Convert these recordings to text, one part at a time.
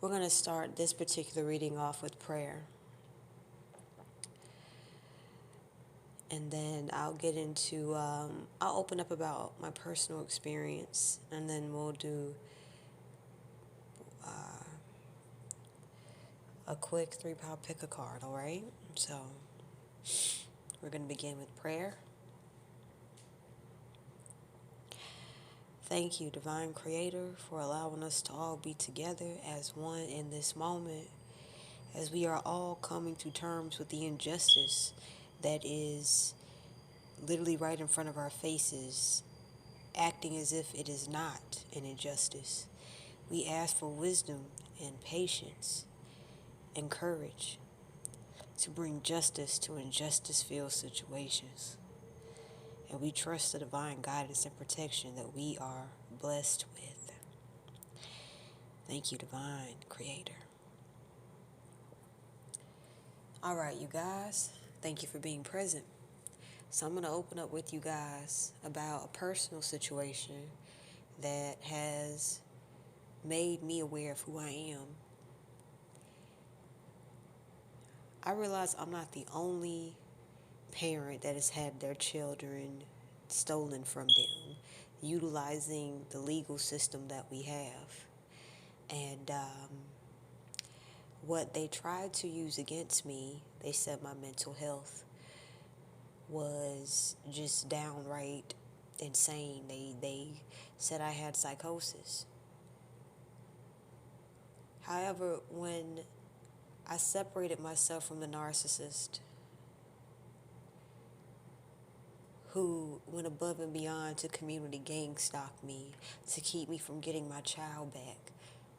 We're going to start this particular reading off with prayer. And then I'll get into, I'll open up about my personal experience. And then we'll do a quick 3-pound pick a card, all right? So we're going to begin with prayer. Thank you, Divine Creator, for allowing us to all be together as one in this moment, as we are all coming to terms with the injustice that is literally right in front of our faces, acting as if it is not an injustice. We ask for wisdom and patience and courage to bring justice to injustice-filled situations. And we trust the divine guidance and protection that we are blessed with. Thank you, Divine Creator. All right, you guys, thank you for being present. So I'm going to open up with you guys about a personal situation that has made me aware of who I am. I realize I'm not the only parent that has had their children stolen from them, utilizing the legal system that we have. And what they tried to use against me, they said my mental health was just downright insane. They said I had psychosis. However, when I separated myself from the narcissist who went above and beyond to community gang stalk me to keep me from getting my child back,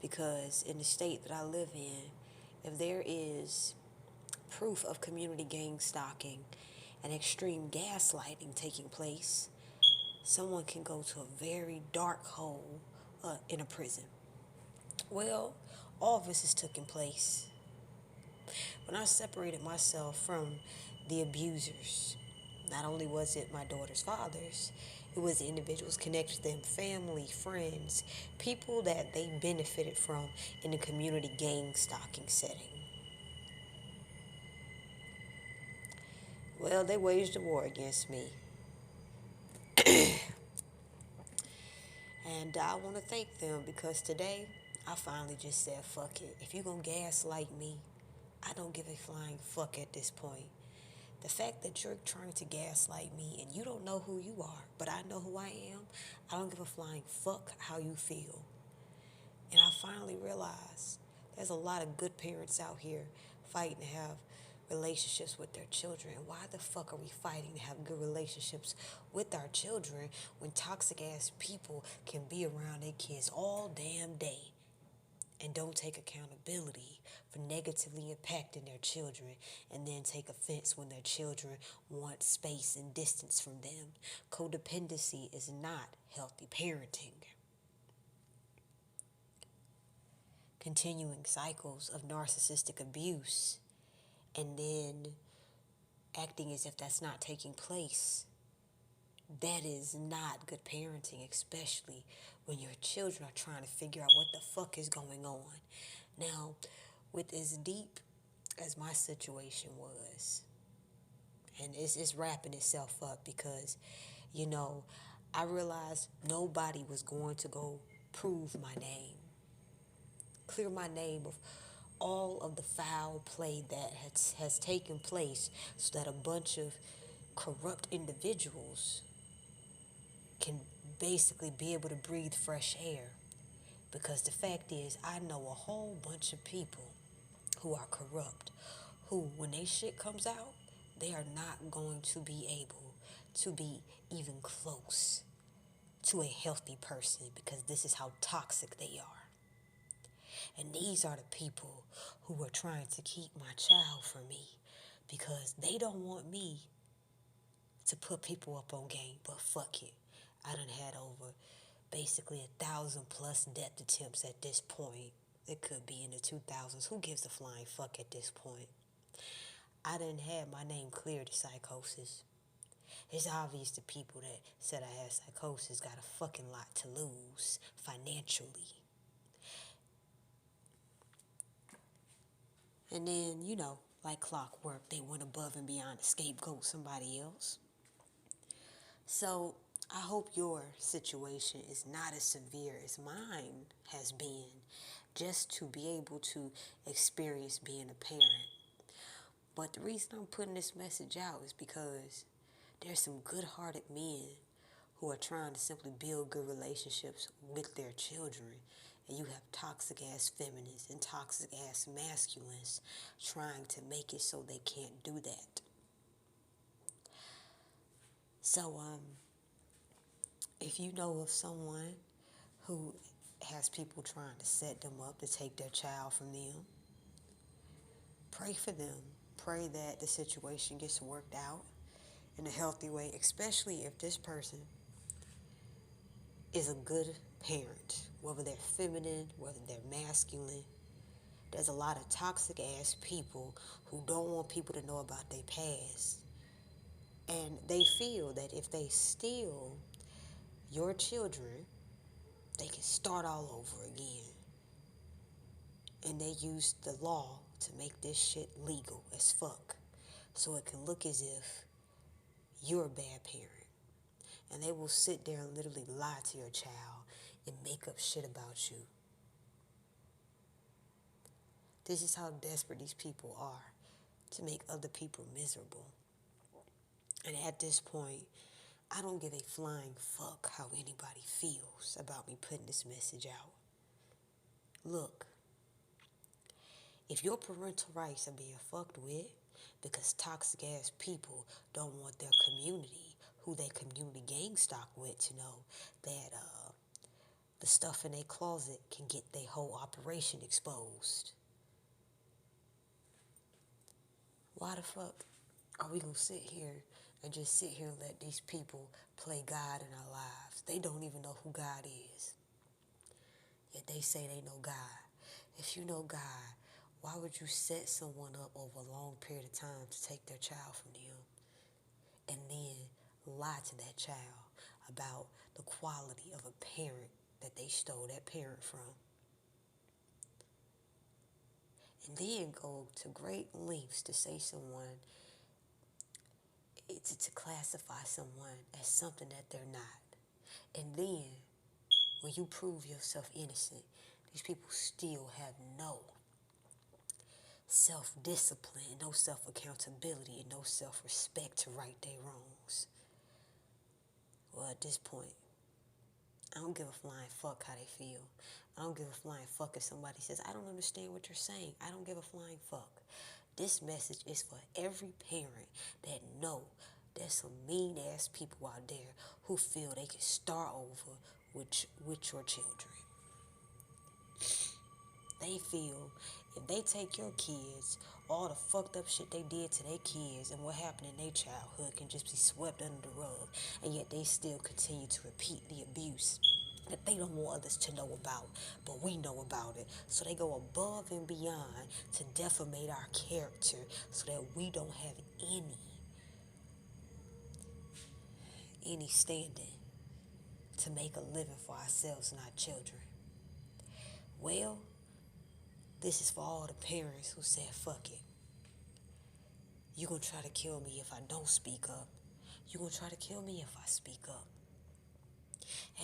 because in the state that I live in, if there is proof of community gang stalking and extreme gaslighting taking place, someone can go to a very dark hole in a prison. Well, all of this is taking place. When I separated myself from the abusers, not only was it my daughter's fathers, it was the individuals connected to them, family, friends, people that they benefited from in the community gang stalking setting. Well, they waged a war against me. And I want to thank them because today I finally just said, fuck it. If you're going to gaslight me, I don't give a flying fuck at this point. The fact that you're trying to gaslight me and you don't know who you are, but I know who I am, I don't give a flying fuck how you feel. And I finally realized there's a lot of good parents out here fighting to have relationships with their children. Why the fuck are we fighting to have good relationships with our children when toxic ass people can be around their kids all damn day and don't take accountability for negatively impacting their children, and then take offense when their children want space and distance from them? Codependency is not healthy parenting. Continuing cycles of narcissistic abuse and then acting as if that's not taking place, that is not good parenting, especially when your children are trying to figure out what the fuck is going on. Now, with as deep as my situation was, and it's wrapping itself up because, I realized nobody was going to go prove my name, clear my name of all of the foul play that has taken place, so that a bunch of corrupt individuals can basically be able to breathe fresh air. Because the fact is, I know a whole bunch of people who are corrupt, who, when they shit comes out, they are not going to be able to be even close to a healthy person, because this is how toxic they are. And these are the people who are trying to keep my child from me, because they don't want me to put people up on game. But fuck it, I done had over basically 1,000+ death attempts at this point. It could be in the 2000s. Who gives a flying fuck at this point? I didn't have my name cleared of psychosis. It's obvious the people that said I had psychosis got a fucking lot to lose financially. And then, like clockwork, they went above and beyond to scapegoat somebody else. So I hope your situation is not as severe as mine has been, just to be able to experience being a parent. But the reason I'm putting this message out is because there's some good-hearted men who are trying to simply build good relationships with their children. And you have toxic-ass feminists and toxic-ass masculines trying to make it so they can't do that. So, if you know of someone who has people trying to set them up to take their child from them, pray for them. Pray that the situation gets worked out in a healthy way, especially if this person is a good parent, whether they're feminine, whether they're masculine. There's a lot of toxic ass people who don't want people to know about their past. And they feel that if they steal your children, they can start all over again. And they use the law to make this shit legal as fuck. So it can look as if you're a bad parent. And they will sit there and literally lie to your child and make up shit about you. This is how desperate these people are to make other people miserable. And at this point, I don't give a flying fuck how anybody feels about me putting this message out. Look, if your parental rights are being fucked with because toxic ass people don't want their community, who they community gang stock with, to know that the stuff in their closet can get their whole operation exposed, why the fuck are we gonna sit here and just sit here and let these people play God in our lives? They don't even know who God is, yet they say they know God. If you know God, why would you set someone up over a long period of time to take their child from them and then lie to that child about the quality of a parent that they stole that parent from? And then go to great lengths to say someone, to classify someone as something that they're not. And then, when you prove yourself innocent, these people still have no self-discipline, no self-accountability, and no self-respect to right their wrongs. Well, at this point, I don't give a flying fuck how they feel. I don't give a flying fuck if somebody says, I don't understand what you're saying. I don't give a flying fuck. This message is for every parent that know there's some mean-ass people out there who feel they can start over with your children. They feel if they take your kids, all the fucked up shit they did to their kids and what happened in their childhood can just be swept under the rug, and yet they still continue to repeat the abuse that they don't want others to know about, but we know about it. So they go above and beyond to defamate our character so that we don't have any standing to make a living for ourselves and our children. Well, this is for all the parents who said, fuck it. You're going to try to kill me if I don't speak up. You're going to try to kill me if I speak up.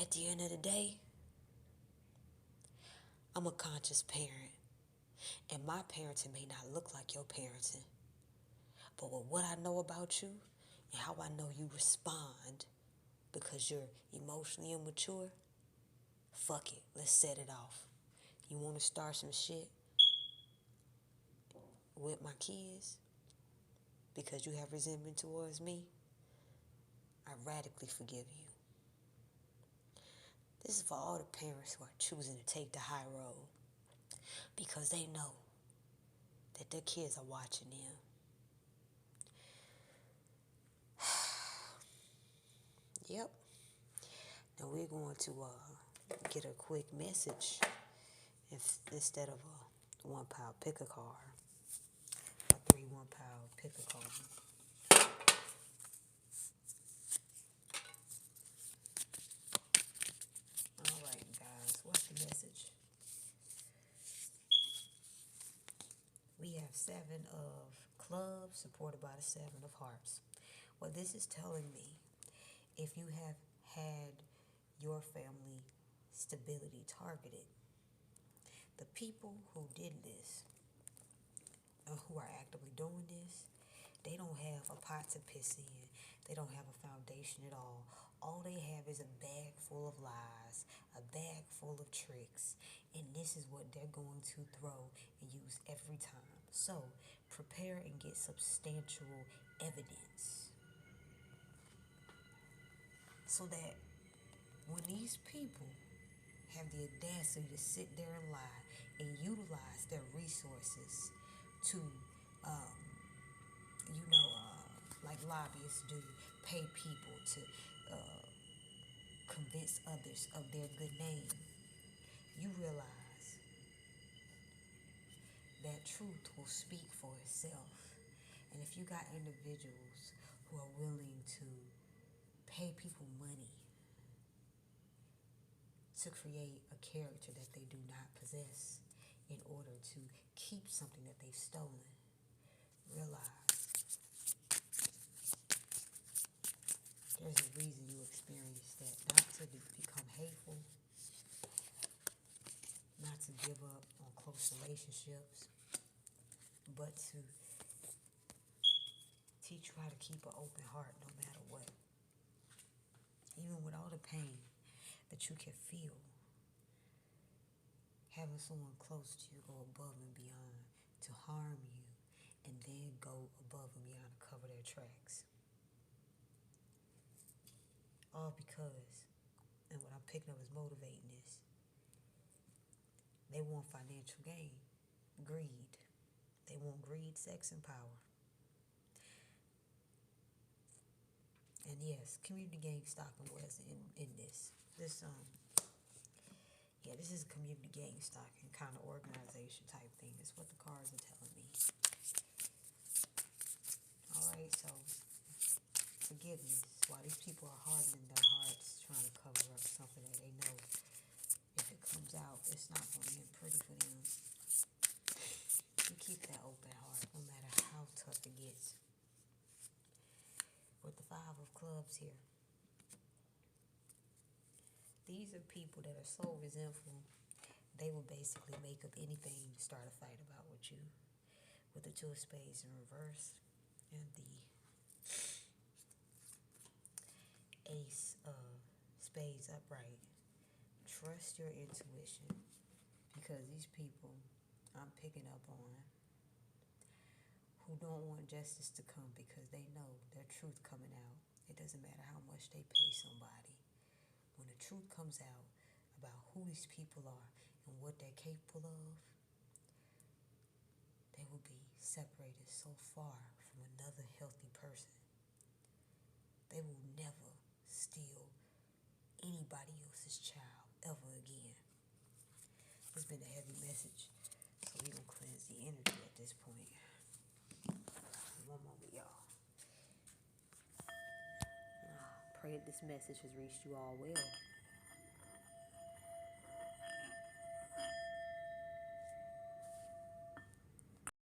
At the end of the day, I'm a conscious parent. And my parenting may not look like your parenting. But with what I know about you and how I know you respond because you're emotionally immature, fuck it. Let's set it off. You want to start some shit with my kids because you have resentment towards me? I radically forgive you. This is for all the parents who are choosing to take the high road because they know that their kids are watching them. Yep. Now we're going to get a quick message instead of a 1-pound pick a car, a 3 1-pound pick a car. All right, guys, what's the message? We have Seven of Clubs supported by the Seven of Hearts. What this is telling me, if you have had your family stability targeted, the people who did this, who are actively doing this, they don't have a pot to piss in. They don't have a foundation at all. All they have is a bag full of lies, a bag full of tricks, and this is what they're going to throw and use every time. So prepare and get substantial evidence so that when these people have the audacity to sit there and lie and utilize their resources to, like lobbyists do, pay people to convince others of their good name, you realize that truth will speak for itself. And if you got individuals who are willing to pay people money to create a character that they do not possess in order to keep something that they've stolen, realize there's a reason you experience that. Not to become hateful, not to give up on close relationships, but to teach you how to keep an open heart no matter what. Even with all the pain that you can feel, having someone close to you go above and beyond to harm you and then go above and beyond to cover their tracks. All because, and what I'm picking up is motivating this, they want financial gain, greed. They want greed, sex, and power. And yes, community gang stalking was in this. This is a community gang stalking kind of organization type thing. That's what the cards are telling me. Alright, so forgiveness. While these people are hardening their hearts, trying to cover up something that they know if it comes out, it's not going to end pretty for them. You keep that open heart no matter how tough it gets. With the Five of Clubs here, these are people that are so resentful, they will basically make up anything to start a fight about with you. With the Two of Spades in reverse and the Ace of Spades upright. Trust your intuition, because these people I'm picking up on who don't want justice to come because they know their truth coming out. It doesn't matter how much they pay somebody. When the truth comes out about who these people are and what they're capable of, they will be separated so far from another healthy person. They will never steal anybody else's child ever again. It's been a heavy message, so we're going to cleanse the energy at this point. One moment, y'all. Pray that this message has reached you all well.